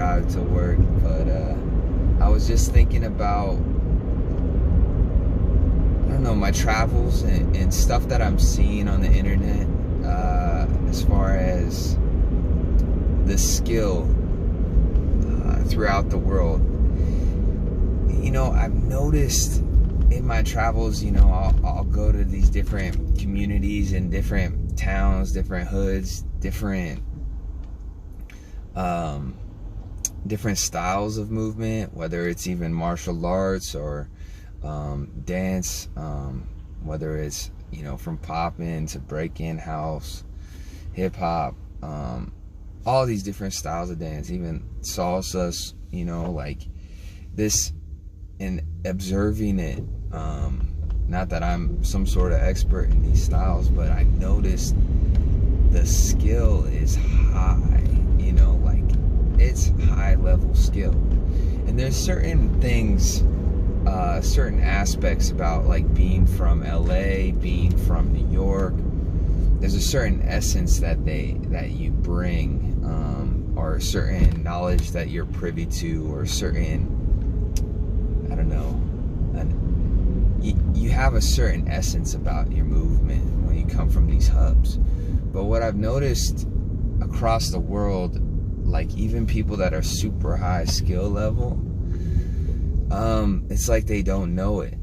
drive to work. But I was just thinking about, I don't know, my travels and stuff that I'm seeing on the internet, as far as the skill throughout the world. You know, I've noticed in my travels, you know, I'll go to these different communities and different towns, different hoods, different styles of movement, whether it's even martial arts or dance, whether it's, you know, from poppin' to breaking, house, hip hop, all these different styles of dance, even salsa, you know, like this, and observing it. Not that I'm some sort of expert in these styles, but I noticed the skill is high, you know, like it's high level skill. And there's certain things, certain aspects about like being from LA, being from New York. There's a certain essence that you bring, or a certain knowledge that you're privy to, or certain, I don't know, you have a certain essence about your movement when you come from these hubs. But what I've noticed across the world, like even people that are super high skill level, it's like they don't know it.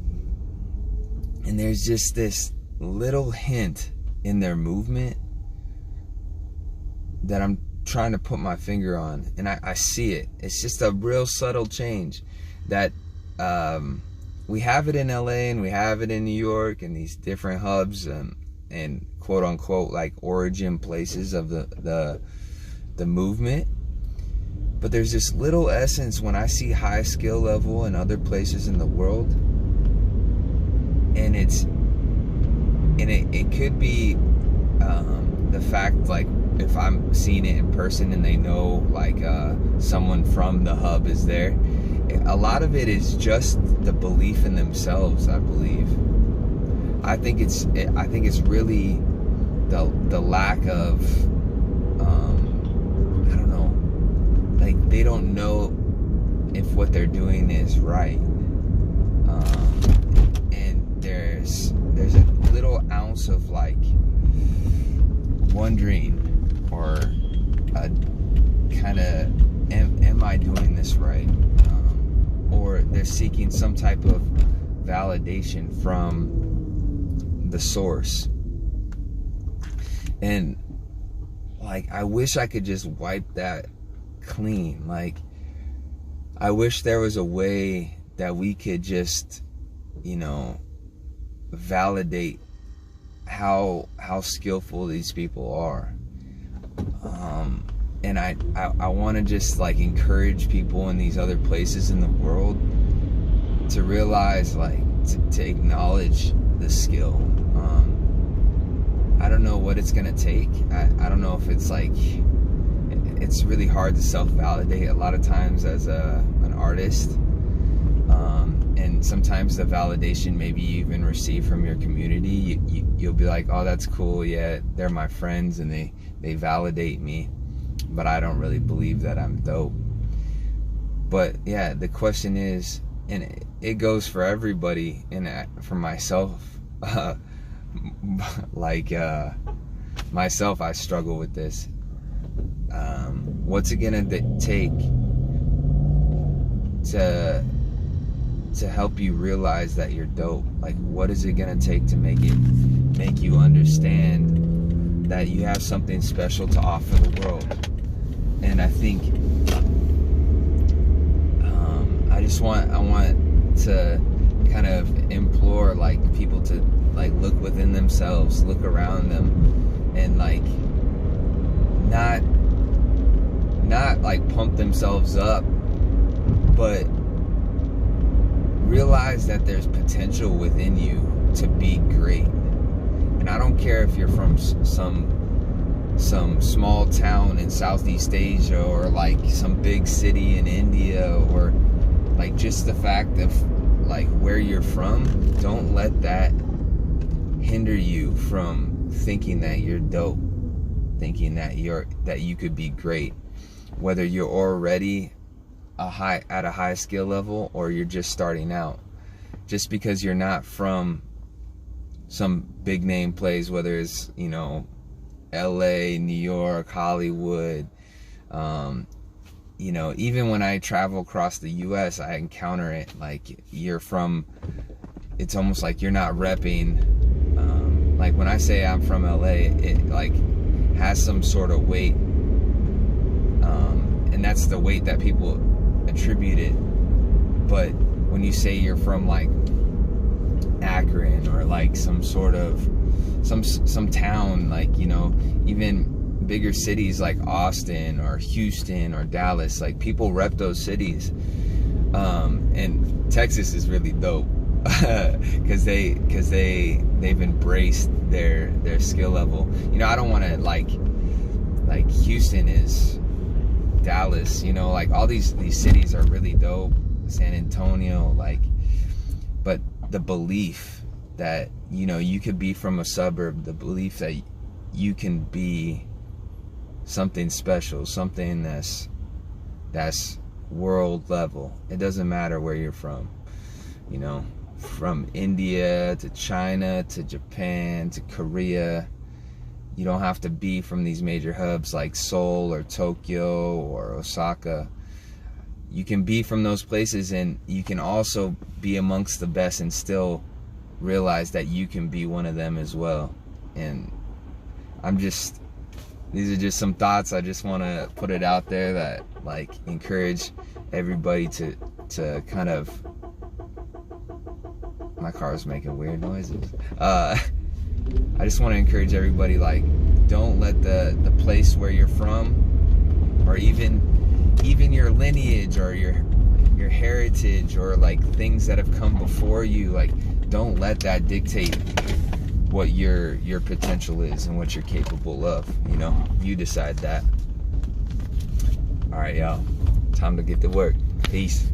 And there's just this little hint in their movement that I'm trying to put my finger on, and I see it. It's just a real subtle change that we have it in LA and we have it in New York and these different hubs and quote unquote like origin places of the movement. But there's this little essence when I see high skill level in other places in the world, and it could be the fact, like if I'm seeing it in person and they know like someone from the hub is there. A lot of it is just the belief in themselves, I believe. I think it's really the lack of I don't know, like they don't know if what they're doing is right, and there's a little ounce of like wondering, or a kind of am I doing this right? Or they're seeking some type of validation from the source. And like, I wish I could just wipe that clean. Like, I wish there was a way that we could just, you know, validate how skillful these people are. And I want to just like encourage people in these other places in the world to realize, like, to acknowledge the skill. I don't know what it's gonna take. I don't know if it's like, it's really hard to self-validate a lot of times as an artist, and sometimes the validation maybe you even receive from your community, you'll be like, oh, that's cool, yeah, they're my friends and they validate me, but I don't really believe that I'm dope. But yeah, the question is, and it goes for everybody, and for myself, like myself, I struggle with this. What's it gonna take to help you realize that you're dope? Like, what is it gonna take to make you understand that you have something special to offer the world? And I think I want to kind of implore like people to like look within themselves, look around them, and like not like pump themselves up, but realize that there's potential within you to be great. And I don't care if you're from some small town in Southeast Asia, or like some big city in India, or like just the fact of like where you're from. Don't let that hinder you from thinking that you're dope, thinking that you could be great. whether you're already at a high skill level or you're just starting out. Just because you're not from some big name place, whether it's, you know, LA, New York, Hollywood, you know, even when I travel across the US, I encounter it. Like, you're from, it's almost like you're not repping. Like when I say I'm from LA, it like has some sort of weight, and that's the weight that people attribute it. But when you say you're from like Akron or like some sort of some town, like, you know, even bigger cities like Austin or Houston or Dallas, like people rep those cities. And Texas is really dope because they've embraced their skill level. You know, I don't want to like Houston is Dallas, you know, like all these cities are really dope. San Antonio, like, but the belief that, you know, you could be from a suburb, the belief that you can be something special, something that's world level. It doesn't matter where you're from, you know, from India to China to Japan to Korea. You don't have to be from these major hubs like Seoul or Tokyo or Osaka. You can be from those places, and you can also be amongst the best and still realize that you can be one of them as well. And these are just some thoughts. I just want to put it out there that like encourage everybody to kind of, my car is making weird noises. I just want to encourage everybody, like, don't let the place where you're from, or even your lineage or your heritage, or like things that have come before you, like, don't let that dictate what your potential is and what you're capable of. You know, you decide that. All right, y'all, time to get to work. Peace.